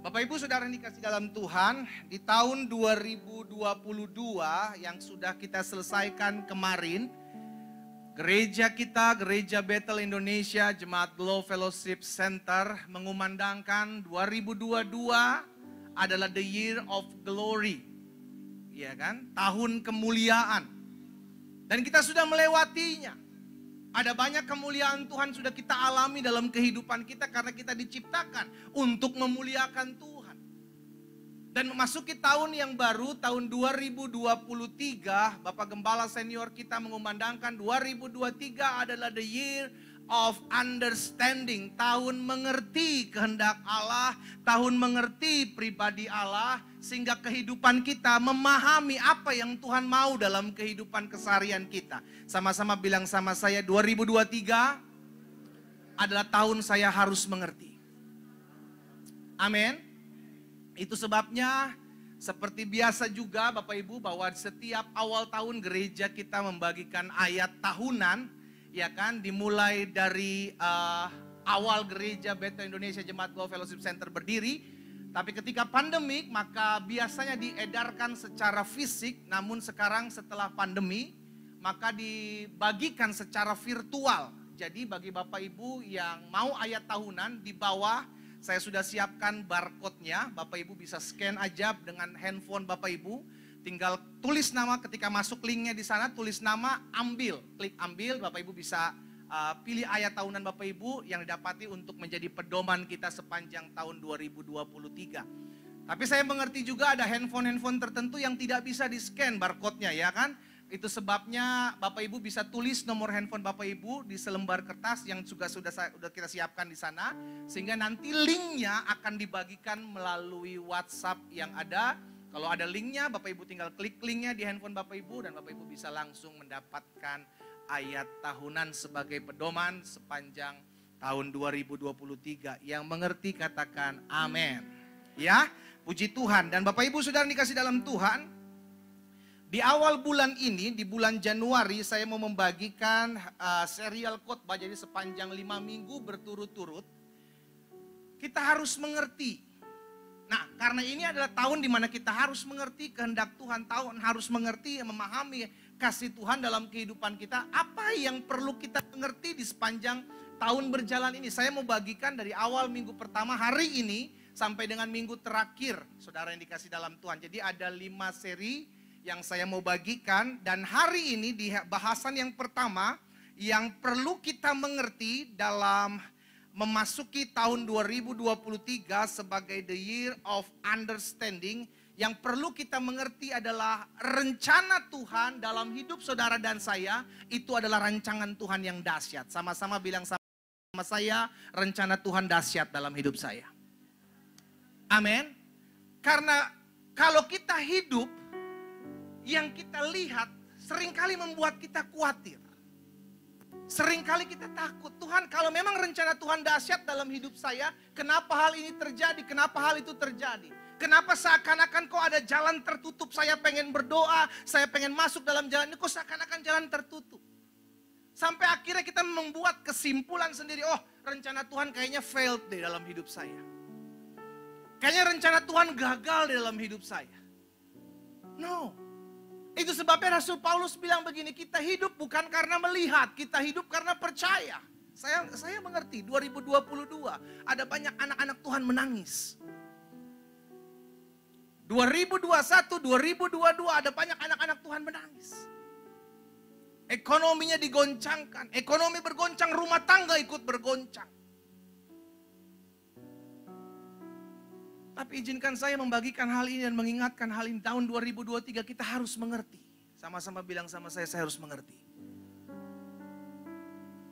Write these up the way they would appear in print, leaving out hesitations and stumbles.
Bapak Ibu Saudara yang dikasih dalam Tuhan, di tahun 2022 yang sudah kita selesaikan kemarin, gereja kita, Gereja Bethel Indonesia, Jemaat Glow Fellowship Center mengumandangkan 2022 adalah the year of glory. Ya kan? Tahun kemuliaan. Dan kita sudah melewatinya. Ada banyak kemuliaan Tuhan sudah kita alami dalam kehidupan kita karena kita diciptakan untuk memuliakan Tuhan. Dan memasuki tahun yang baru, tahun 2023, Bapak Gembala Senior kita mengumandangkan 2023 adalah the year of understanding. Tahun mengerti kehendak Allah, tahun mengerti pribadi Allah, sehingga kehidupan kita memahami apa yang Tuhan mau dalam kehidupan keseharian kita. Sama-sama bilang sama saya, 2023 adalah tahun saya harus mengerti. Amin. Itu sebabnya seperti biasa juga Bapak Ibu, bahwa setiap awal tahun gereja kita membagikan ayat tahunan, ya kan, dimulai dari awal gereja Bethel Indonesia Jemaat Glow Fellowship Center berdiri. Tapi ketika pandemik maka biasanya diedarkan secara fisik, namun sekarang setelah pandemi maka dibagikan secara virtual. Jadi bagi Bapak Ibu yang mau ayat tahunan, di bawah saya sudah siapkan barcode-nya. Bapak Ibu bisa scan aja dengan handphone Bapak Ibu. Tinggal tulis nama, ketika masuk linknya di sana tulis nama, ambil, klik ambil, Bapak Ibu bisa pilih ayat tahunan Bapak Ibu yang didapati untuk menjadi pedoman kita sepanjang tahun 2023. Tapi saya mengerti juga ada handphone-handphone tertentu yang tidak bisa di-scan barcode-nya, ya kan? Itu sebabnya Bapak Ibu bisa tulis nomor handphone Bapak Ibu di selembar kertas yang sudah kita siapkan di sana, sehingga nanti linknya akan dibagikan melalui WhatsApp yang ada. Kalau ada linknya, Bapak Ibu tinggal klik linknya di handphone Bapak Ibu dan Bapak Ibu bisa langsung mendapatkan ayat tahunan sebagai pedoman sepanjang tahun 2023. Yang mengerti katakan amin. Ya, puji Tuhan. Dan Bapak Ibu Saudara dikasih dalam Tuhan, di awal bulan ini, di bulan Januari, saya mau membagikan serial khotbah. Jadi sepanjang 5 minggu berturut-turut kita harus mengerti. Nah, karena ini adalah tahun di mana kita harus mengerti kehendak Tuhan, tahun harus mengerti, memahami kasih Tuhan dalam kehidupan kita. Apa yang perlu kita mengerti di sepanjang tahun berjalan ini? Saya mau bagikan dari awal minggu pertama hari ini sampai dengan minggu terakhir, saudara yang dikasih dalam Tuhan. Jadi ada 5 seri yang saya mau bagikan, dan hari ini di bahasan yang pertama yang perlu kita mengerti dalam memasuki tahun 2023 sebagai the year of understanding. Yang perlu kita mengerti adalah rencana Tuhan dalam hidup saudara dan saya. Itu adalah rancangan Tuhan yang dahsyat. Sama-sama bilang sama saya, rencana Tuhan dahsyat dalam hidup saya. Amin. Karena kalau kita hidup, yang kita lihat seringkali membuat kita khawatir. Seringkali kita takut, Tuhan kalau memang rencana Tuhan dahsyat dalam hidup saya, kenapa hal ini terjadi, kenapa hal itu terjadi? Kenapa seakan-akan kok ada jalan tertutup, saya pengen berdoa, saya pengen masuk dalam jalan ini, kok seakan-akan jalan tertutup. Sampai akhirnya kita membuat kesimpulan sendiri, oh rencana Tuhan kayaknya failed deh dalam hidup saya. Kayaknya rencana Tuhan gagal di dalam hidup saya. No. Itu sebabnya Rasul Paulus bilang begini, kita hidup bukan karena melihat, kita hidup karena percaya. Saya mengerti 2022 ada banyak anak-anak Tuhan menangis. 2021, 2022 ada banyak anak-anak Tuhan menangis. Ekonominya digoncangkan, ekonomi bergoncang, rumah tangga ikut bergoncang. Tapi izinkan saya membagikan hal ini dan mengingatkan hal ini. Tahun 2023 kita harus mengerti. Sama-sama bilang sama saya harus mengerti.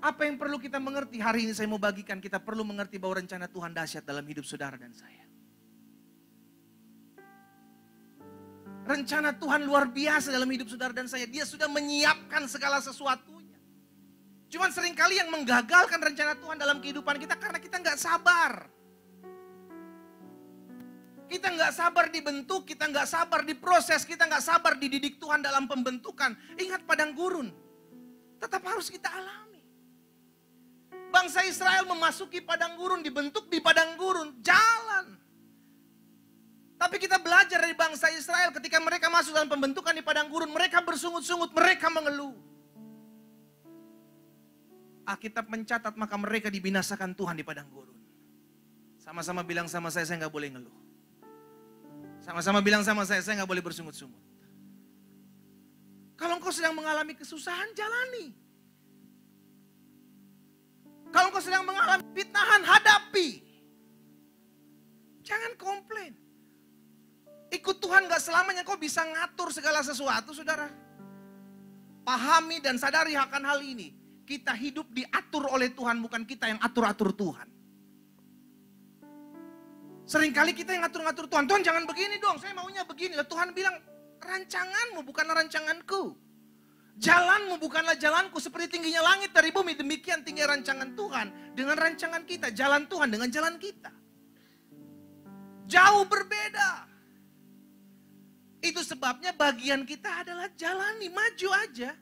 Apa yang perlu kita mengerti? Hari ini saya mau bagikan, kita perlu mengerti bahwa rencana Tuhan dahsyat dalam hidup saudara dan saya. Rencana Tuhan luar biasa dalam hidup saudara dan saya. Dia sudah menyiapkan segala sesuatunya. Cuman seringkali yang menggagalkan rencana Tuhan dalam kehidupan kita karena kita nggak sabar. Kita nggak sabar dibentuk, kita nggak sabar diproses, kita nggak sabar dididik Tuhan dalam pembentukan. Ingat padang gurun, tetap harus kita alami. Bangsa Israel memasuki padang gurun, dibentuk di padang gurun, jalan. belajar dari bangsa Israel ketika mereka masuk dalam pembentukan di padang gurun. Mereka bersungut-sungut, mereka mengeluh. Alkitab mencatat maka mereka dibinasakan Tuhan di padang gurun. Sama-sama bilang sama saya nggak boleh ngeluh. Sama-sama bilang sama saya nggak boleh bersungut-sungut. Kalau engkau sedang mengalami kesusahan, jalani. Kalau engkau sedang mengalami fitnahan, hadapi. Jangan komplain. Ikut Tuhan gak selamanya kau bisa ngatur segala sesuatu, saudara. Pahami dan sadari akan hal ini. Kita hidup diatur oleh Tuhan, bukan kita yang atur-atur Tuhan. Seringkali kita yang ngatur-ngatur Tuhan. Tuhan jangan begini dong, saya maunya begini. Tuhan bilang, rancanganmu bukanlah rancanganku. Jalanmu bukanlah jalanku. Seperti tingginya langit dari bumi, demikian tinggi rancangan Tuhan dengan rancangan kita. Jalan Tuhan dengan jalan kita. Jauh berbeda. Itu sebabnya bagian kita adalah jalani, maju aja.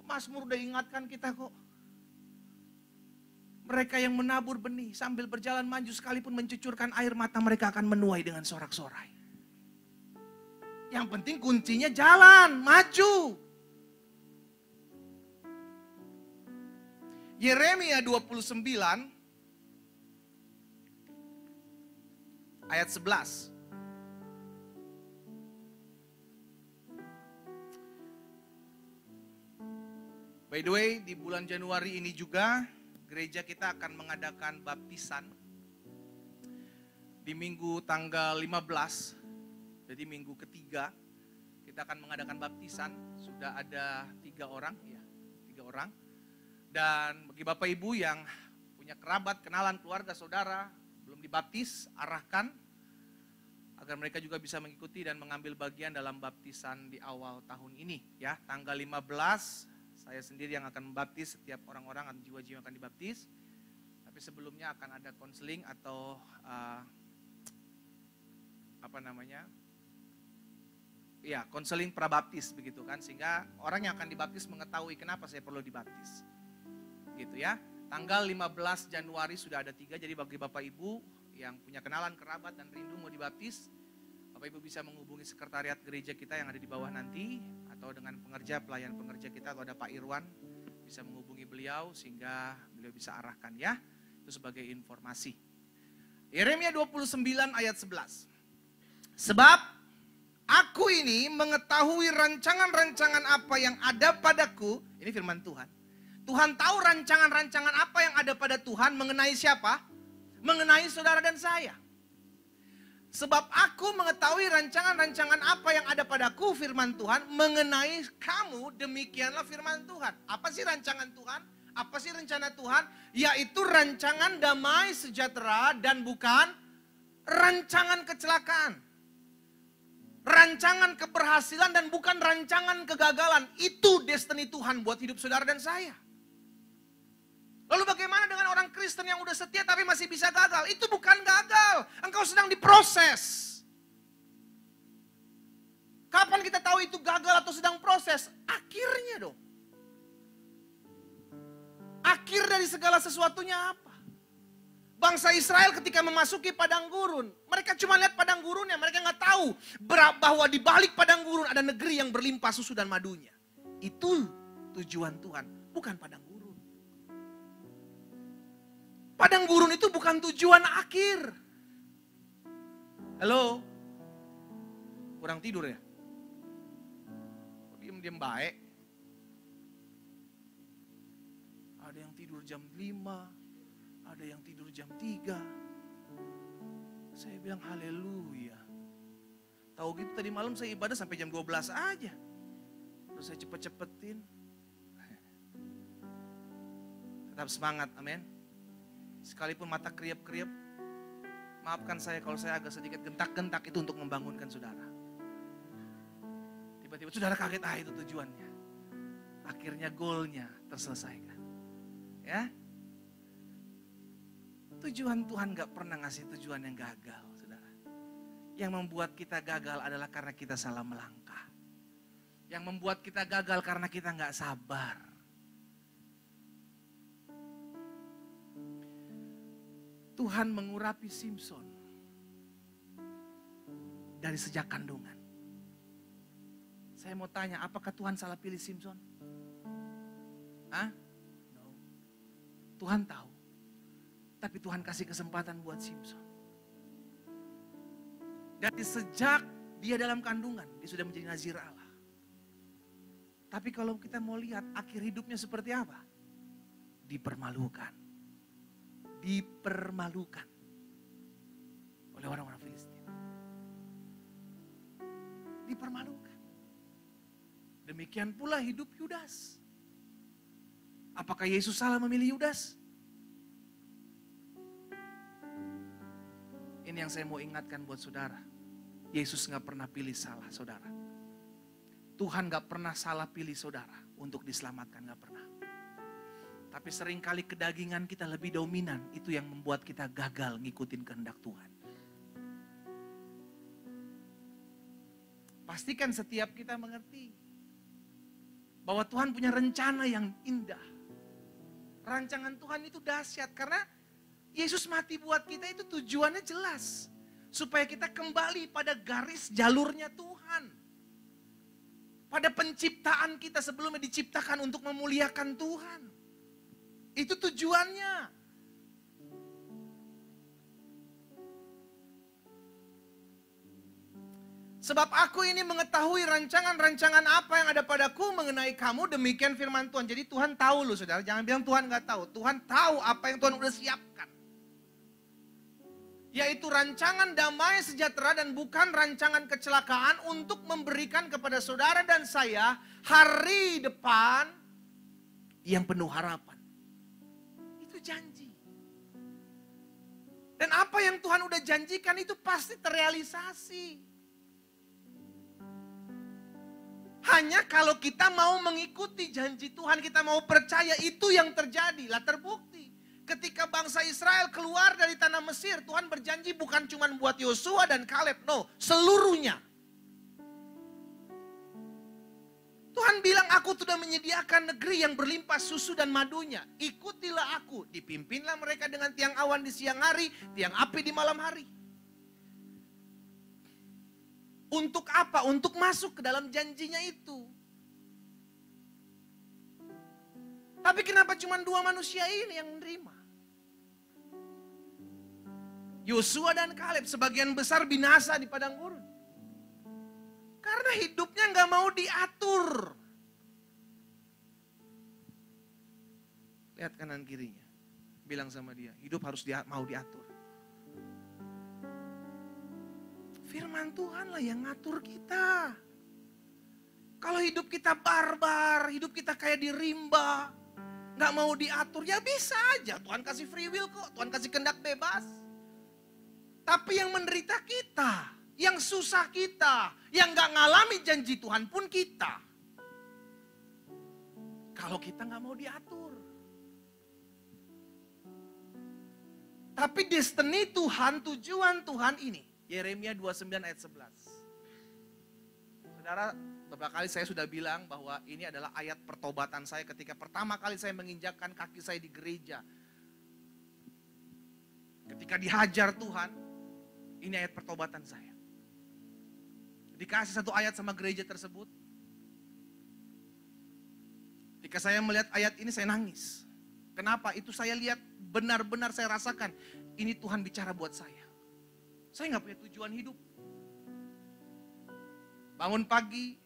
Mazmur udah ingatkan kita kok. Mereka yang menabur benih sambil berjalan maju sekalipun mencucurkan air mata mereka akan menuai dengan sorak-sorai. Yang penting kuncinya jalan, maju. Yeremia 29 ayat 11. By the way, di bulan Januari ini juga gereja kita akan mengadakan baptisan di minggu tanggal 15. Jadi minggu ketiga kita akan mengadakan baptisan. Sudah ada 3 orang, ya, 3 orang. Dan bagi Bapak Ibu yang punya kerabat, kenalan, keluarga, saudara belum dibaptis, arahkan agar mereka juga bisa mengikuti dan mengambil bagian dalam baptisan di awal tahun ini, ya. Tanggal 15 saya sendiri yang akan membaptis setiap orang-orang atau jiwa-jiwa yang akan dibaptis. Tapi sebelumnya akan ada konseling atau konseling prabaptis begitu kan, sehingga orang yang akan dibaptis mengetahui kenapa saya perlu dibaptis. Gitu ya. Tanggal 15 Januari sudah ada 3, jadi bagi Bapak Ibu yang punya kenalan, kerabat dan rindu mau dibaptis, Bapak Ibu bisa menghubungi sekretariat gereja kita yang ada di bawah nanti, atau dengan pelayan pengerja kita, atau ada Pak Irwan, bisa menghubungi beliau sehingga beliau bisa arahkan, ya. Itu sebagai informasi. Yeremia 29 ayat 11. Sebab aku ini mengetahui rancangan-rancangan apa yang ada padaku. Ini firman Tuhan. Tuhan tahu rancangan-rancangan apa yang ada pada Tuhan mengenai siapa? Mengenai saudara dan saya. Sebab aku mengetahui rancangan-rancangan apa yang ada padaku, firman Tuhan, mengenai kamu, demikianlah firman Tuhan. Apa sih rancangan Tuhan? Apa sih rencana Tuhan? Yaitu rancangan damai sejahtera dan bukan rancangan kecelakaan. Rancangan keberhasilan dan bukan rancangan kegagalan. Itu destiny Tuhan buat hidup saudara dan saya. Lalu bagaimana dengan orang Kristen yang udah setia tapi masih bisa gagal? Itu bukan gagal, engkau sedang diproses. Kapan kita tahu itu gagal atau sedang proses? Akhirnya dong. Akhir dari segala sesuatunya apa? Bangsa Israel ketika memasuki padang gurun, mereka cuma lihat padang gurunnya, mereka nggak tahu bahwa di balik padang gurun ada negeri yang berlimpah susu dan madunya. Itu tujuan Tuhan, bukan padang gurun. Padang gurun itu bukan tujuan akhir. Halo? Kurang tidur ya? Kok diem-diem baik? Ada yang tidur jam 5, ada yang tidur jam 3. Saya bilang haleluya. Tahu gitu tadi malam saya ibadah sampai jam 12 aja. Terus saya cepet-cepetin. Tetap semangat, amin. Sekalipun mata kriap-kriap, maafkan saya kalau saya agak sedikit gentak-gentak, itu untuk membangunkan saudara. Tiba-tiba saudara kaget, itu tujuannya. Akhirnya goalnya terselesaikan. Ya, tujuan Tuhan gak pernah ngasih tujuan yang gagal, saudara. Yang membuat kita gagal adalah karena kita salah melangkah. Yang membuat kita gagal karena kita gak sabar. Tuhan mengurapi Simson. dari sejak kandungan. Saya mau tanya, apakah Tuhan salah pilih Simson? Hah? No. Tuhan tahu. Tapi Tuhan kasih kesempatan buat Simson. Dari sejak dia dalam kandungan, dia sudah menjadi nazir Allah. Tapi kalau kita mau lihat akhir hidupnya seperti apa? Dipermalukan. Dipermalukan oleh orang-orang Filistin. Dipermalukan. Demikian pula hidup Yudas. Apakah Yesus salah memilih Yudas? Ini yang saya mau ingatkan buat saudara. Yesus gak pernah pilih salah saudara. Tuhan gak pernah salah pilih saudara untuk diselamatkan, gak pernah. Tapi seringkali kedagingan kita lebih dominan, itu yang membuat kita gagal ngikutin kehendak Tuhan. Pastikan setiap kita mengerti bahwa Tuhan punya rencana yang indah. Rancangan Tuhan itu dahsyat karena Yesus mati buat kita itu tujuannya jelas. Supaya kita kembali pada garis jalurnya Tuhan. Pada penciptaan kita sebelumnya diciptakan untuk memuliakan Tuhan. Itu tujuannya. Sebab aku ini mengetahui rancangan-rancangan apa yang ada padaku mengenai kamu, demikian firman Tuhan. Jadi Tuhan tahu loh saudara, jangan bilang Tuhan gak tahu. Tuhan tahu apa yang Tuhan udah siapkan. Yaitu rancangan damai sejahtera dan bukan rancangan kecelakaan untuk memberikan kepada saudara dan saya hari depan yang penuh harapan. Itu janji. Dan apa yang Tuhan udah janjikan itu pasti terrealisasi. Hanya kalau kita mau mengikuti janji Tuhan, kita mau percaya itu yang terjadi. Lah terbukti. Ketika bangsa Israel keluar dari tanah Mesir, Tuhan berjanji bukan cuma buat Yosua dan Kaleb, no, seluruhnya. Tuhan bilang, aku sudah menyediakan negeri yang berlimpah susu dan madunya. Ikutilah aku, dipimpinlah mereka dengan tiang awan di siang hari, tiang api di malam hari. Untuk apa? Untuk masuk ke dalam janjinya itu. Tapi kenapa cuma 2 manusia ini yang menerima? Yosua dan Kaleb sebagian besar binasa di padang gurun. Karena hidupnya gak mau diatur. Lihat kanan kirinya. Bilang sama dia, hidup harus mau diatur. Firman Tuhan lah yang ngatur kita. Kalau hidup kita barbar, hidup kita kayak di rimba, gak mau diatur, ya bisa aja. Tuhan kasih free will kok, Tuhan kasih kehendak bebas. Tapi yang menderita kita, yang susah kita, yang gak ngalami janji Tuhan pun kita. Kalau kita gak mau diatur. Tapi destiny Tuhan, tujuan Tuhan ini. Yeremia 29 ayat 11. Saudara, beberapa kali saya sudah bilang bahwa ini adalah ayat pertobatan saya ketika pertama kali saya menginjakkan kaki saya di gereja. Ketika dihajar Tuhan, ini ayat pertobatan saya. Dikasih satu ayat sama gereja tersebut. Ketika saya melihat ayat ini saya nangis. Kenapa? Itu saya lihat benar-benar saya rasakan. Ini Tuhan bicara buat saya. Saya gak punya tujuan hidup. Bangun pagi,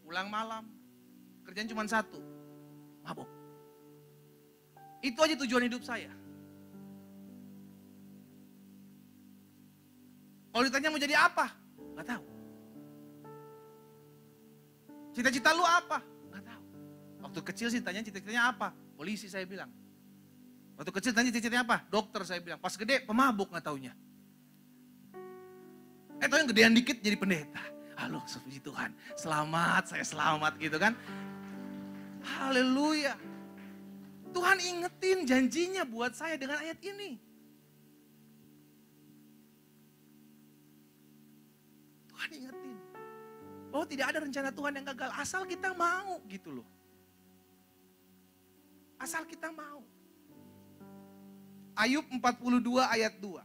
pulang malam, kerjaan cuma satu, mabok. Itu aja tujuan hidup saya. Kalau ditanya mau jadi apa? Gak tahu. Cita-cita lu apa? Gak tahu. Waktu kecil sih tanya cita-citanya apa? Polisi saya bilang. Waktu kecil tanya cita-citanya apa? Dokter saya bilang. Pas gede pemabuk gak taunya. Tahu yang gedean dikit jadi pendeta. Halo, puji Tuhan. Selamat, saya selamat gitu kan. Haleluya. Tuhan ingetin janjinya buat saya dengan ayat ini. Tuhan ingetin. Bahwa tidak ada rencana Tuhan yang gagal. Asal kita mau gitu loh. Asal kita mau. Ayub 42 ayat 2.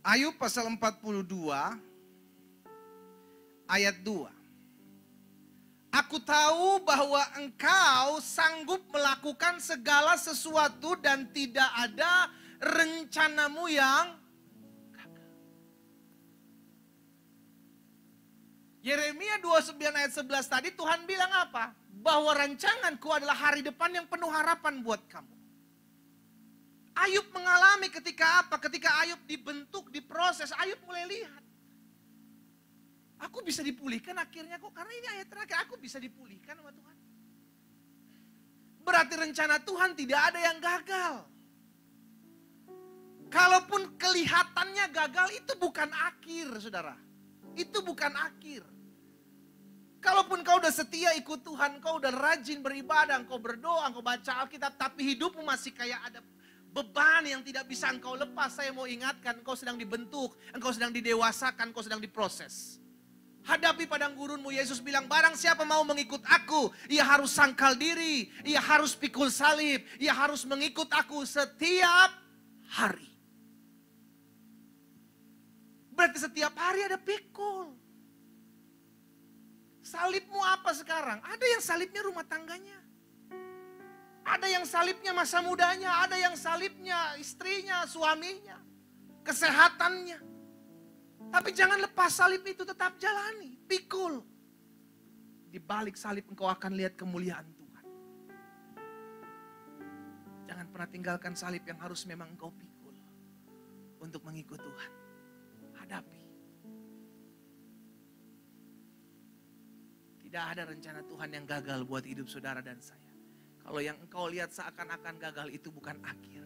Ayub pasal 42 ayat 2. Aku tahu bahwa engkau sanggup melakukan segala sesuatu dan tidak ada rencanamu yang gagal. Yeremia 29 ayat 11 tadi Tuhan bilang apa? Bahwa rancanganku adalah hari depan yang penuh harapan buat kamu. Ayub mengalami ketika apa? Ketika Ayub dibentuk, diproses, Ayub mulai lihat. Aku bisa dipulihkan akhirnya kok, karena ini ayat terakhir, aku bisa dipulihkan sama Tuhan. Berarti rencana Tuhan tidak ada yang gagal. Kalaupun kelihatannya gagal, itu bukan akhir, saudara. Itu bukan akhir. Kalaupun kau udah setia ikut Tuhan, kau udah rajin beribadah, kau berdoa, kau baca Alkitab, tapi hidupmu masih kayak ada beban yang tidak bisa engkau lepas. Saya mau ingatkan, engkau sedang dibentuk, engkau sedang didewasakan, engkau sedang diproses. Hadapi padang gurunmu. Yesus bilang, barang siapa mau mengikut aku, ia harus sangkal diri, ia harus pikul salib, ia harus mengikut aku setiap hari. Berarti setiap hari ada pikul. Salibmu apa sekarang? Ada yang salibnya rumah tangganya. Ada yang salibnya masa mudanya, ada yang salibnya istrinya, suaminya, kesehatannya. Tapi jangan lepas salib itu, tetap jalani, pikul. Di balik salib engkau akan lihat kemuliaan Tuhan. Jangan pernah tinggalkan salib yang harus memang engkau pikul untuk mengikut Tuhan. Hadapi. Tidak ada rencana Tuhan yang gagal buat hidup saudara dan saya. Kalau yang engkau lihat seakan-akan gagal itu bukan akhir.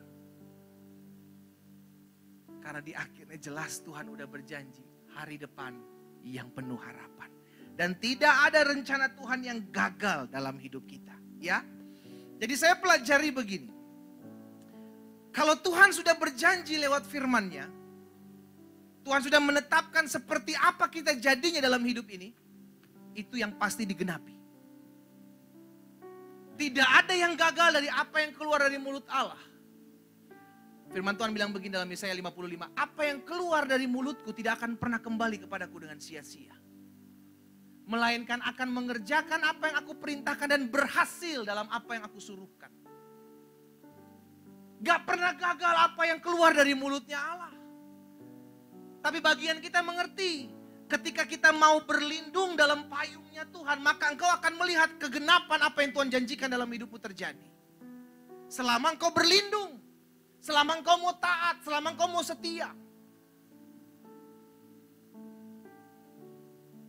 Karena di akhirnya jelas Tuhan udah berjanji hari depan yang penuh harapan. Dan tidak ada rencana Tuhan yang gagal dalam hidup kita. Ya. Jadi saya pelajari begini. Kalau Tuhan sudah berjanji lewat firman-Nya, Tuhan sudah menetapkan seperti apa kita jadinya dalam hidup ini, itu yang pasti digenapi. Tidak ada yang gagal dari apa yang keluar dari mulut Allah. Firman Tuhan bilang begini dalam Yesaya 55, apa yang keluar dari mulutku tidak akan pernah kembali kepadaku dengan sia-sia. Melainkan akan mengerjakan apa yang aku perintahkan dan berhasil dalam apa yang aku suruhkan. Gak pernah gagal apa yang keluar dari mulutnya Allah. Tapi bagian kita mengerti, ketika kita mau berlindung dalam payungnya Tuhan, maka engkau akan melihat kegenapan apa yang Tuhan janjikan dalam hidupmu terjadi. Selama engkau berlindung, selama engkau mau taat, selama engkau mau setia.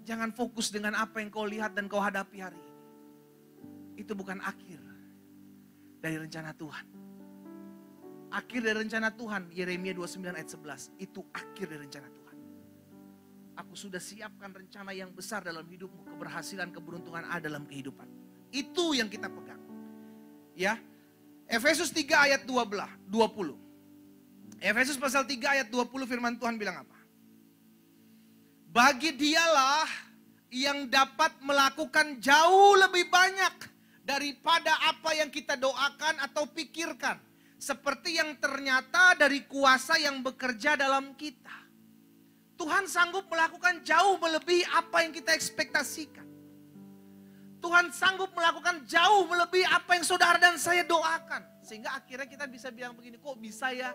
Jangan fokus dengan apa yang kau lihat dan kau hadapi hari ini. Itu bukan akhir dari rencana Tuhan. Akhir dari rencana Tuhan, Yeremia 29 ayat 11, itu akhir dari rencana Tuhan. Aku sudah siapkan rencana yang besar dalam hidupmu, keberhasilan, keberuntungan ada dalam kehidupan. Itu yang kita pegang. Ya. Efesus 3 ayat 20. Efesus pasal 3 ayat 20 firman Tuhan bilang apa? Bagi dialah yang dapat melakukan jauh lebih banyak daripada apa yang kita doakan atau pikirkan. Seperti yang ternyata dari kuasa yang bekerja dalam kita. Tuhan sanggup melakukan jauh melebihi apa yang kita ekspektasikan. Tuhan sanggup melakukan jauh melebihi apa yang saudara dan saya doakan. Sehingga akhirnya kita bisa bilang begini, kok bisa ya?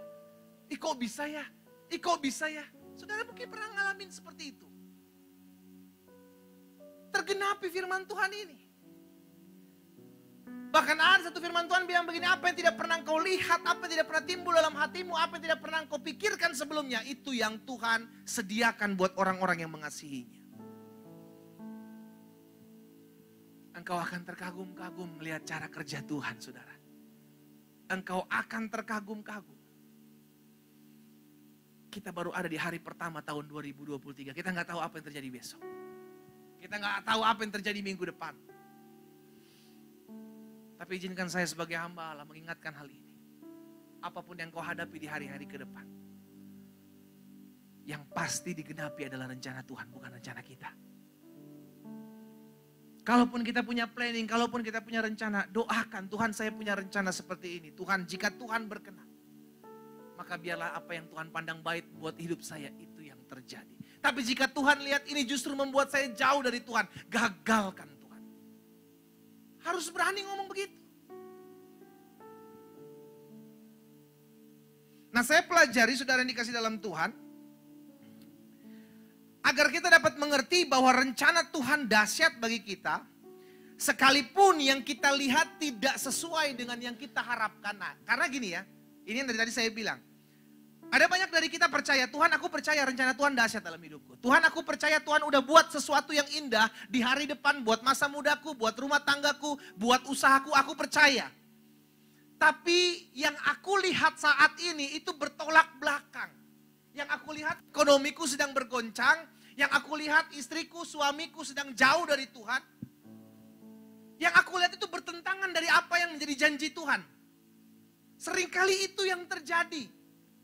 Kok bisa ya? Kok bisa ya? Saudara mungkin pernah ngalamin seperti itu. Tergenapi firman Tuhan ini. Bahkan ada satu firman Tuhan bilang begini, apa yang tidak pernah engkau lihat, apa yang tidak pernah timbul dalam hatimu, apa yang tidak pernah engkau pikirkan sebelumnya, itu yang Tuhan sediakan buat orang-orang yang mengasihinya. Engkau akan terkagum-kagum melihat cara kerja Tuhan, saudara. Engkau akan terkagum-kagum. Kita baru ada di hari pertama tahun 2023. Kita nggak tahu apa yang terjadi besok. Kita nggak tahu apa yang terjadi minggu depan. Tapi izinkan saya sebagai hamba Allah mengingatkan hal ini. Apapun yang kau hadapi di hari-hari ke depan, yang pasti digenapi adalah rencana Tuhan, bukan rencana kita. Kalaupun kita punya planning, kalaupun kita punya rencana, doakan, Tuhan saya punya rencana seperti ini. Tuhan, jika Tuhan berkenan, maka biarlah apa yang Tuhan pandang baik buat hidup saya itu yang terjadi. Tapi jika Tuhan lihat ini justru membuat saya jauh dari Tuhan, gagalkan Tuhan. Harus berani ngomong begitu. Nah, saya pelajari saudara yang dikasih dalam Tuhan, agar kita dapat mengerti bahwa rencana Tuhan dahsyat bagi kita, sekalipun yang kita lihat tidak sesuai dengan yang kita harapkan. Nah, karena gini ya, ini yang tadi saya bilang. Ada banyak dari kita percaya, Tuhan aku percaya rencana Tuhan dahsyat dalam hidupku. Tuhan aku percaya Tuhan udah buat sesuatu yang indah di hari depan, buat masa mudaku, buat rumah tanggaku, buat usahaku, aku percaya. Tapi yang aku lihat saat ini itu bertolak belakang. Yang aku lihat ekonomiku sedang bergoncang. Yang aku lihat istriku, suamiku sedang jauh dari Tuhan. Yang aku lihat itu bertentangan dari apa yang menjadi janji Tuhan. Seringkali itu yang terjadi.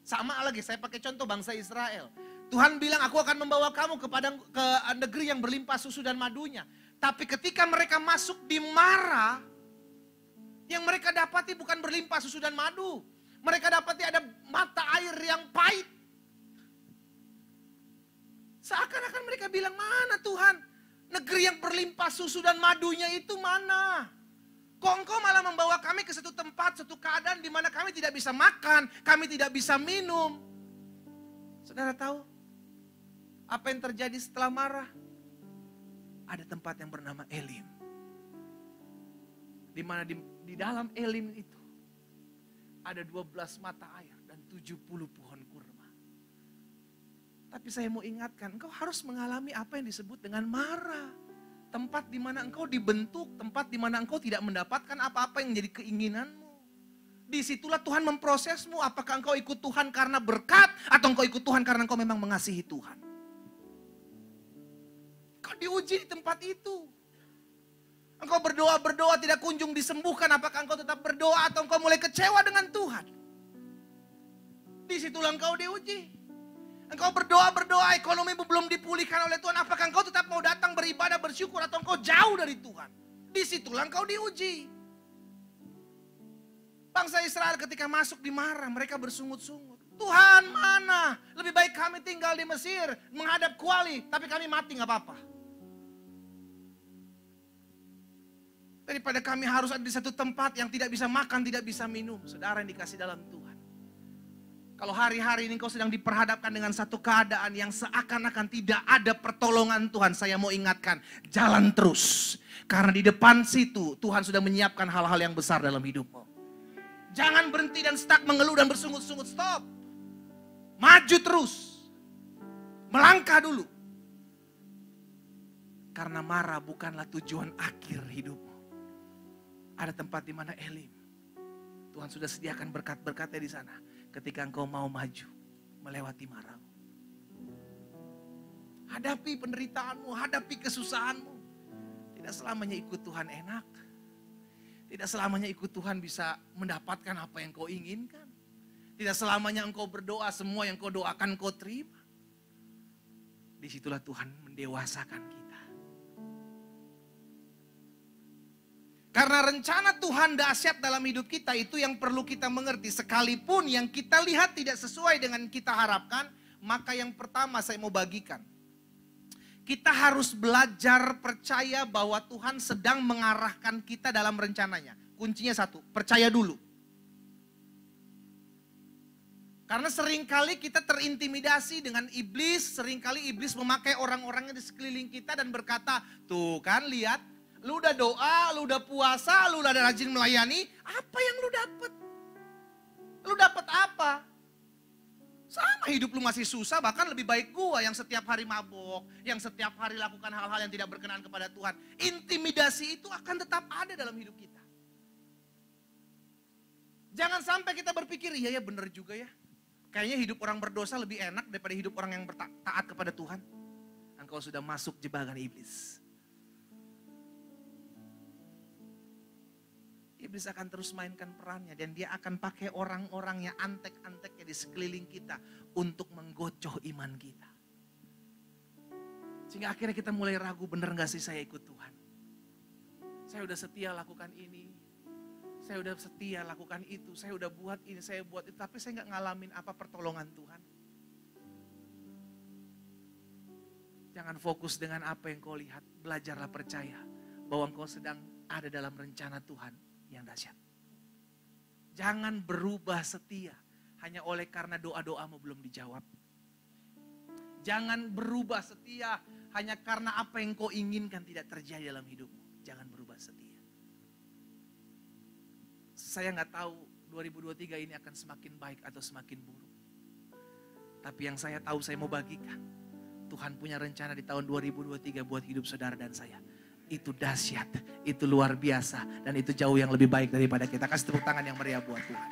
Sama lagi, saya pakai contoh bangsa Israel. Tuhan bilang aku akan membawa kamu ke negeri yang berlimpah susu dan madunya. Tapi ketika mereka masuk di Mara, yang mereka dapati bukan berlimpah susu dan madu. Mereka dapati ada mata air yang pahit. Seakan-akan mereka bilang, mana Tuhan? Negeri yang berlimpah susu dan madunya itu mana? Kok engkau malah membawa kami ke satu tempat, satu keadaan di mana kami tidak bisa makan, kami tidak bisa minum. Saudara tahu apa yang terjadi setelah marah? Ada tempat yang bernama Elim. Di mana di dalam Elim itu ada 12 mata air dan 70 pohon kurma. Tapi saya mau ingatkan, engkau harus mengalami apa yang disebut dengan marah. Tempat di mana engkau dibentuk, tempat di mana engkau tidak mendapatkan apa-apa yang menjadi keinginanmu. Disitulah Tuhan memprosesmu, apakah engkau ikut Tuhan karena berkat, atau engkau ikut Tuhan karena engkau memang mengasihi Tuhan. Kau diuji di tempat itu. Engkau berdoa tidak kunjung disembuhkan, apakah engkau tetap berdoa atau engkau mulai kecewa dengan Tuhan? Disitulah engkau diuji. Engkau berdoa, ekonomimu belum dipulihkan oleh Tuhan, apakah engkau tetap mau datang beribadah, bersyukur, atau engkau jauh dari Tuhan? Disitulah engkau diuji. Bangsa Israel ketika masuk di Mara, mereka bersungut-sungut. Tuhan mana? Lebih baik kami tinggal di Mesir, menghadap kuali, tapi kami mati gak apa-apa. Daripada kami harus ada di satu tempat yang tidak bisa makan, tidak bisa minum. Saudara yang dikasih dalam Tuhan. Kalau hari-hari ini kau sedang diperhadapkan dengan satu keadaan yang seakan-akan tidak ada pertolongan Tuhan. Saya mau ingatkan, jalan terus. Karena di depan situ Tuhan sudah menyiapkan hal-hal yang besar dalam hidupmu. Jangan berhenti dan stuck mengeluh dan bersungut-sungut, stop. Maju terus. Melangkah dulu. Karena marah bukanlah tujuan akhir hidupmu. Ada tempat di mana Elim. Tuhan sudah sediakan berkat-berkatnya di sana. Ketika engkau mau maju, melewati marahmu. Hadapi penderitaanmu, hadapi kesusahanmu. Tidak selamanya ikut Tuhan enak. Tidak selamanya ikut Tuhan bisa mendapatkan apa yang kau inginkan. Tidak selamanya engkau berdoa, semua yang kau doakan kau terima. Disitulah Tuhan mendewasakan kita. Karena rencana Tuhan dahsyat dalam hidup kita itu yang perlu kita mengerti. Sekalipun yang kita lihat tidak sesuai dengan kita harapkan, maka yang pertama saya mau bagikan. Kita harus belajar percaya bahwa Tuhan sedang mengarahkan kita dalam rencananya. Kuncinya satu, percaya dulu. Karena seringkali kita terintimidasi dengan iblis, seringkali iblis memakai orang-orangnya di sekeliling kita dan berkata, tuh kan lihat, lu udah doa, lu udah puasa, lu udah rajin melayani, apa yang lu dapat? Lu dapat apa? Sama hidup lu masih susah, bahkan lebih baik gua yang setiap hari mabok, yang setiap hari lakukan hal-hal yang tidak berkenan kepada Tuhan. Intimidasi itu akan tetap ada dalam hidup kita. Jangan sampai kita berpikir, iya ya bener juga ya. Kayaknya hidup orang berdosa lebih enak daripada hidup orang yang taat kepada Tuhan. Engkau sudah masuk jebakan iblis. Iblis akan terus mainkan perannya dan dia akan pakai orang-orang yang antek-anteknya di sekeliling kita untuk menggocoh iman kita. Sehingga akhirnya kita mulai ragu, bener gak sih saya ikut Tuhan? Saya udah setia lakukan ini. Saya udah setia lakukan itu, saya udah buat ini, saya buat itu, tapi saya nggak ngalamin apa pertolongan Tuhan. Jangan fokus dengan apa yang kau lihat, belajarlah percaya bahwa engkau sedang ada dalam rencana Tuhan yang dahsyat. Jangan berubah setia hanya oleh karena doa-doamu belum dijawab. Jangan berubah setia hanya karena apa yang kau inginkan tidak terjadi dalam hidupmu. Jangan berubah setia. Saya nggak tahu 2023 ini akan semakin baik atau semakin buruk. Tapi yang saya tahu saya mau bagikan. Tuhan punya rencana di tahun 2023 buat hidup saudara dan saya. Itu dahsyat, itu luar biasa, dan itu jauh yang lebih baik daripada kita. Kasih tepuk tangan yang meriah buat Tuhan.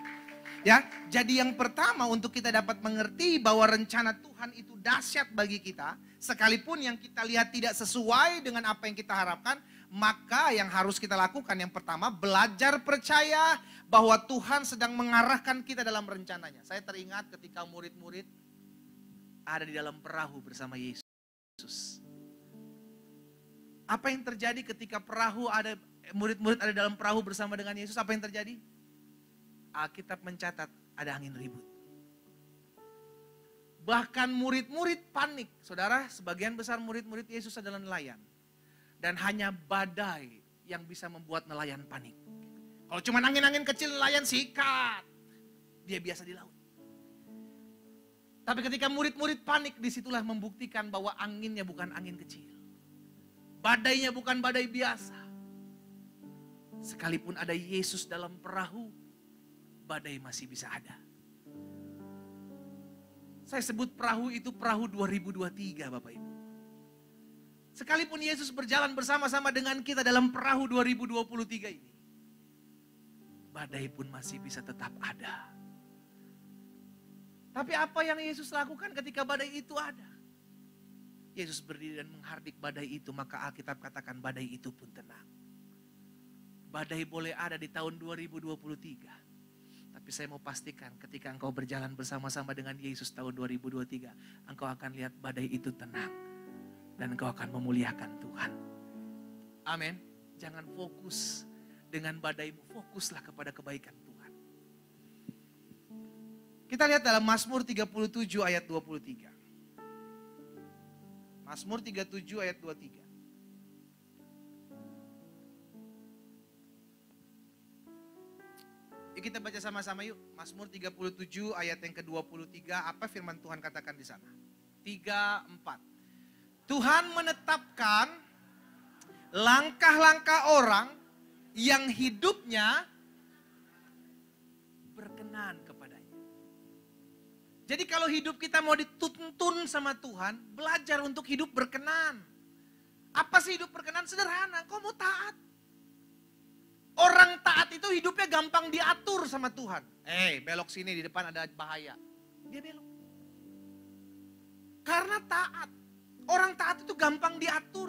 Ya, jadi yang pertama untuk kita dapat mengerti bahwa rencana Tuhan itu dahsyat bagi kita. Sekalipun yang kita lihat tidak sesuai dengan apa yang kita harapkan, maka yang harus kita lakukan yang pertama, belajar percaya bahwa Tuhan sedang mengarahkan kita dalam rencananya. Saya teringat ketika murid-murid ada di dalam perahu bersama Yesus. Apa yang terjadi ketika murid-murid ada dalam perahu bersama dengan Yesus? Apa yang terjadi? Alkitab mencatat ada angin ribut. Bahkan murid-murid panik. Saudara, sebagian besar murid-murid Yesus adalah nelayan. Dan hanya badai yang bisa membuat nelayan panik. Kalau cuma angin-angin kecil nelayan sikat. Dia biasa di laut. Tapi ketika murid-murid panik, disitulah membuktikan bahwa anginnya bukan angin kecil. Badainya bukan badai biasa. Sekalipun ada Yesus dalam perahu, badai masih bisa ada. Saya sebut perahu itu perahu 2023 Bapak Ibu. Sekalipun Yesus berjalan bersama-sama dengan kita dalam perahu 2023 ini, badai pun masih bisa tetap ada. Tapi apa yang Yesus lakukan ketika badai itu ada? Yesus berdiri dan menghardik badai itu, maka Alkitab katakan badai itu pun tenang. Badai boleh ada di tahun 2023. Tapi saya mau pastikan ketika engkau berjalan bersama-sama dengan Yesus tahun 2023, engkau akan lihat badai itu tenang. Dan engkau akan memuliakan Tuhan. Amin. Jangan fokus dengan badaimu, fokuslah kepada kebaikan Tuhan. Kita lihat dalam Mazmur 37 ayat 23. Mazmur 37 ayat 23. Yuk kita baca sama-sama yuk. Mazmur 37 ayat yang ke-23. Apa firman Tuhan katakan di sana? 3, 4. Tuhan menetapkan langkah-langkah orang yang hidupnya berkenan kepadanya. Jadi kalau hidup kita mau dituntun sama Tuhan, belajar untuk hidup berkenan. Apa sih hidup berkenan? Sederhana, kau mau taat. Orang taat itu hidupnya gampang diatur sama Tuhan. Belok sini, di depan ada bahaya. Dia belok. Karena taat. Orang taat itu gampang diatur.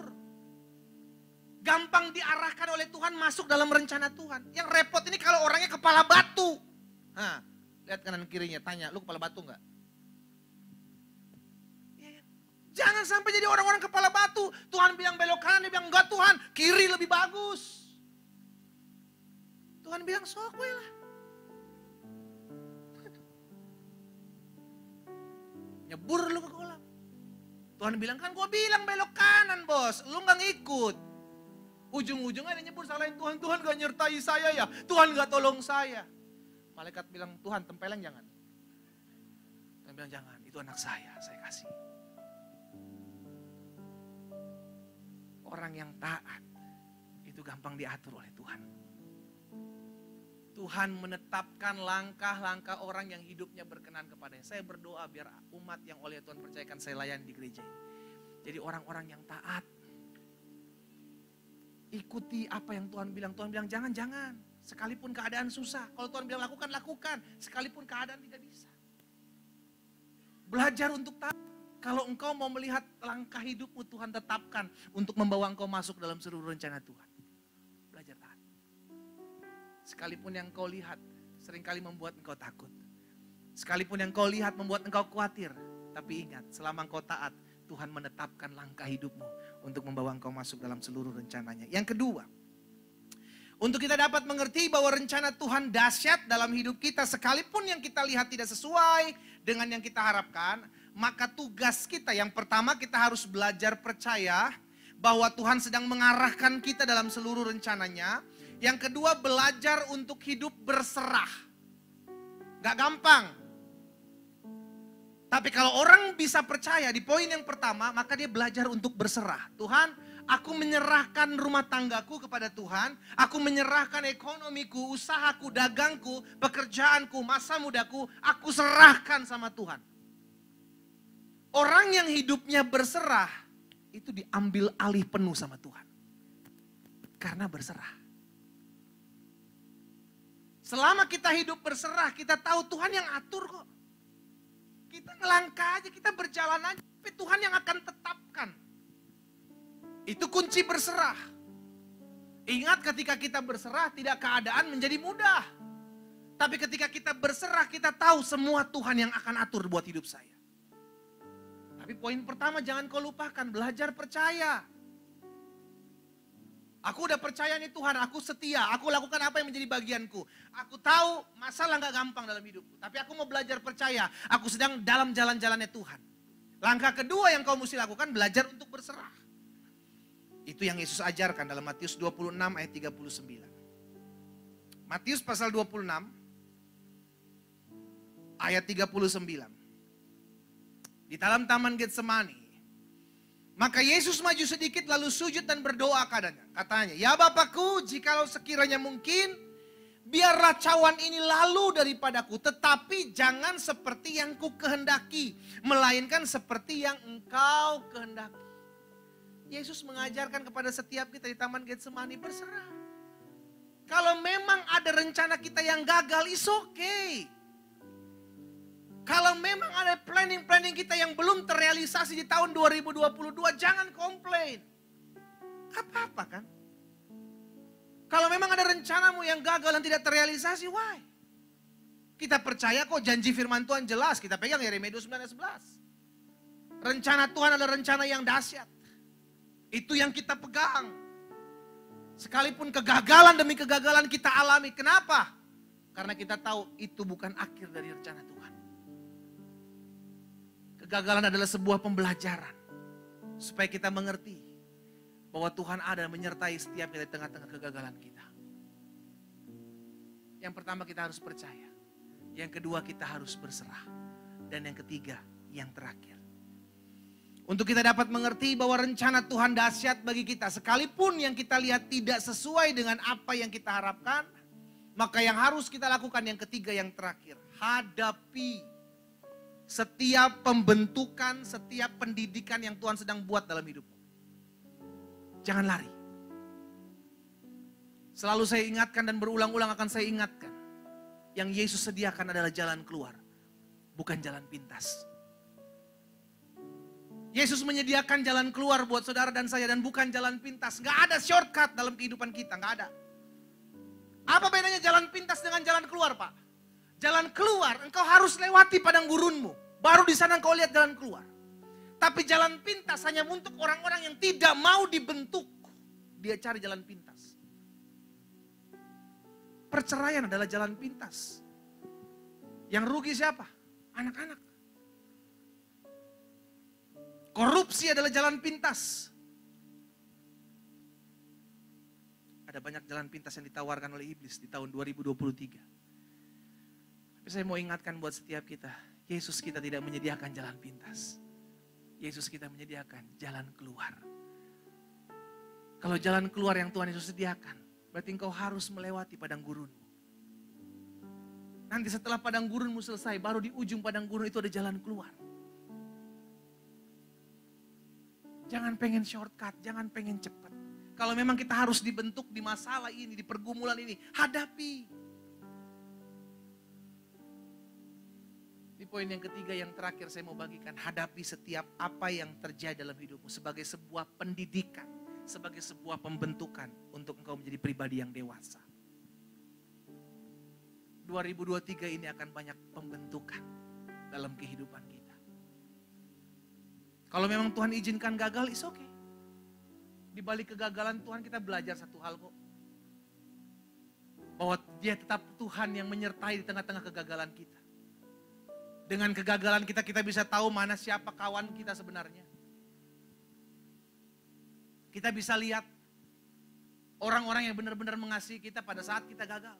Gampang diarahkan oleh Tuhan masuk dalam rencana Tuhan. Yang repot ini kalau orangnya kepala batu. Lihat kanan kirinya, tanya, lu kepala batu enggak? Jangan sampai jadi orang-orang kepala batu. Tuhan bilang belok kanan, dia bilang enggak Tuhan, kiri lebih bagus. Tuhan bilang sok we lah. Nyebur lu ke kolam. Tuhan bilang kan gua bilang belok kanan bos, lu gak ngikut. Ujung-ujungnya dia nyebur salahin Tuhan, Tuhan gak nyertai saya ya, Tuhan gak tolong saya. Malaikat bilang, Tuhan tempeleng jangan. Tuhan bilang jangan, itu anak saya kasih. Orang yang taat, itu gampang diatur oleh Tuhan. Tuhan menetapkan langkah-langkah orang yang hidupnya berkenan kepadanya. Saya berdoa biar umat yang oleh Tuhan percayakan saya layani di gereja ini. Jadi orang-orang yang taat. Ikuti apa yang Tuhan bilang. Tuhan bilang jangan. Sekalipun keadaan susah. Kalau Tuhan bilang lakukan. Sekalipun keadaan tidak bisa. Belajar untuk taat. Kalau engkau mau melihat langkah hidupmu, Tuhan tetapkan untuk membawa engkau masuk dalam seluruh rencana Tuhan. Belajar taat. Sekalipun yang kau lihat seringkali membuat engkau takut. Sekalipun yang kau lihat membuat engkau khawatir. Tapi ingat, selama engkau taat, Tuhan menetapkan langkah hidupmu untuk membawa engkau masuk dalam seluruh rencananya. Yang kedua, Untuk kita dapat mengerti bahwa rencana Tuhan dahsyat dalam hidup kita, sekalipun yang kita lihat tidak sesuai dengan yang kita harapkan, maka tugas kita yang pertama, kita harus belajar percaya bahwa Tuhan sedang mengarahkan kita dalam seluruh rencananya. Yang kedua, belajar untuk hidup berserah. Gak gampang. Tapi kalau orang bisa percaya di poin yang pertama, maka dia belajar untuk berserah. Tuhan, aku menyerahkan rumah tanggaku kepada Tuhan. Aku menyerahkan ekonomiku, usahaku, dagangku, pekerjaanku, masa mudaku. Aku serahkan sama Tuhan. Orang yang hidupnya berserah, itu diambil alih penuh sama Tuhan. Karena berserah. Selama kita hidup berserah, kita tahu Tuhan yang atur kok. Kita ngelangkah aja, kita berjalan aja. Tapi Tuhan yang akan tetapkan. Itu kunci berserah. Ingat, ketika kita berserah, tidak keadaan menjadi mudah. Tapi ketika kita berserah, kita tahu semua Tuhan yang akan atur buat hidup saya. Tapi poin pertama, jangan kau lupakan, belajar percaya. Aku udah percaya nih Tuhan, aku setia, aku lakukan apa yang menjadi bagianku. Aku tahu masalah gak gampang dalam hidupku. Tapi aku mau belajar percaya, aku sedang dalam jalan-jalannya Tuhan. Langkah kedua yang kau mesti lakukan, belajar untuk berserah. Itu yang Yesus ajarkan dalam Matius 26 ayat 39. Matius pasal 26 ayat 39. Di dalam taman Getsemani. Maka Yesus maju sedikit lalu sujud dan berdoa katanya, ya Bapakku, jikalau sekiranya mungkin, biarlah cawan ini lalu daripadaku, tetapi jangan seperti yang ku kehendaki, melainkan seperti yang Engkau kehendaki. Yesus mengajarkan kepada setiap kita di taman Getsemani berserah. Kalau memang ada rencana kita yang gagal, it's okay. Kalau memang ada planning kita yang belum terrealisasi di tahun 2022, jangan komplain. Apa-apa kan? Kalau memang ada rencanamu yang gagal dan tidak terrealisasi, why? Kita percaya kok janji firman Tuhan jelas. Kita pegang Yeremia 29:11. Rencana Tuhan adalah rencana yang dahsyat. Itu yang kita pegang. Sekalipun kegagalan demi kegagalan kita alami. Kenapa? Karena kita tahu itu bukan akhir dari rencana Tuhan. Kegagalan adalah sebuah pembelajaran. Supaya kita mengerti bahwa Tuhan ada menyertai setiap kita di tengah-tengah kegagalan kita. Yang pertama, kita harus percaya. Yang kedua, kita harus berserah. Dan yang ketiga, yang terakhir, untuk kita dapat mengerti bahwa rencana Tuhan dahsyat bagi kita. Sekalipun yang kita lihat tidak sesuai dengan apa yang kita harapkan, maka yang harus kita lakukan yang ketiga, yang terakhir, hadapi setiap pembentukan, setiap pendidikan yang Tuhan sedang buat dalam hidupmu. Jangan lari. Selalu saya ingatkan dan berulang-ulang akan saya ingatkan. Yang Yesus sediakan adalah jalan keluar, bukan jalan pintas. Yesus menyediakan jalan keluar buat saudara dan saya dan bukan jalan pintas. Gak ada shortcut dalam kehidupan kita, gak ada. Apa bedanya jalan pintas dengan jalan keluar, Pak? Jalan keluar, engkau harus lewati padang gurunmu. Baru di sana engkau lihat jalan keluar. Tapi jalan pintas hanya untuk orang-orang yang tidak mau dibentuk. Dia cari jalan pintas. Perceraian adalah jalan pintas. Yang rugi siapa? Anak-anak. Korupsi adalah jalan pintas. Ada banyak jalan pintas yang ditawarkan oleh iblis di tahun 2023. Tapi saya mau ingatkan buat setiap kita, Yesus kita tidak menyediakan jalan pintas. Yesus kita menyediakan jalan keluar. Kalau jalan keluar yang Tuhan Yesus sediakan, berarti engkau harus melewati padang gurunmu. Nanti setelah padang gurunmu selesai, baru di ujung padang gurun itu ada jalan keluar. Jangan pengen shortcut, jangan pengen cepat. Kalau memang kita harus dibentuk di masalah ini, di pergumulan ini, hadapi. Di poin yang ketiga, yang terakhir saya mau bagikan, hadapi setiap apa yang terjadi dalam hidupmu sebagai sebuah pendidikan, sebagai sebuah pembentukan untuk engkau menjadi pribadi yang dewasa. 2023 ini akan banyak pembentukan dalam kehidupan kita. Kalau memang Tuhan izinkan gagal, it's okay. Di balik kegagalan Tuhan kita belajar satu hal kok. Bahwa dia tetap Tuhan yang menyertai di tengah-tengah kegagalan kita. Dengan kegagalan kita, kita bisa tahu mana siapa kawan kita sebenarnya. Kita bisa lihat orang-orang yang benar-benar mengasihi kita pada saat kita gagal.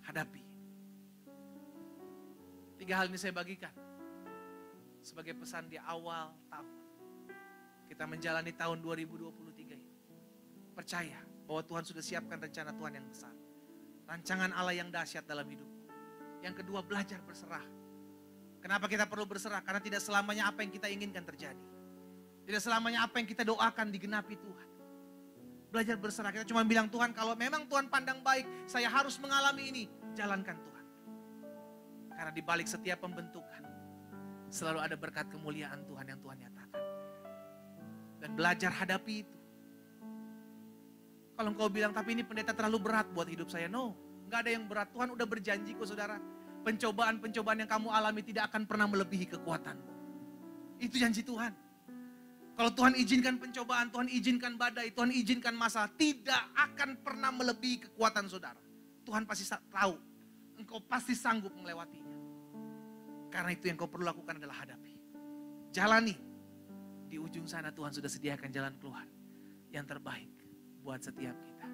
Hadapi. 3 hal ini saya bagikan sebagai pesan di awal tahun. Kita menjalani tahun 2023 ini. Percaya bahwa Tuhan sudah siapkan rencana Tuhan yang besar. Rancangan Allah yang dahsyat dalam hidup. Yang kedua, belajar berserah. Kenapa kita perlu berserah? Karena tidak selamanya apa yang kita inginkan terjadi. Tidak selamanya apa yang kita doakan digenapi Tuhan. Belajar berserah. Kita cuma bilang, Tuhan kalau memang Tuhan pandang baik, saya harus mengalami ini. Jalankan Tuhan. Karena di balik setiap pembentukan, selalu ada berkat kemuliaan Tuhan yang Tuhan nyatakan. Dan belajar hadapi itu. Kalau engkau bilang, tapi ini pendeta terlalu berat buat hidup saya. No, gak ada yang berat. Tuhan udah berjanji kok saudara. Pencobaan-pencobaan yang kamu alami tidak akan pernah melebihi kekuatanmu. Itu janji Tuhan. Kalau Tuhan izinkan pencobaan, Tuhan izinkan badai, Tuhan izinkan masalah, tidak akan pernah melebihi kekuatan saudara. Tuhan pasti tahu, engkau pasti sanggup melewatinya. Karena itu yang kau perlu lakukan adalah hadapi. Jalani. Di ujung sana Tuhan sudah sediakan jalan keluar yang terbaik buat setiap kita.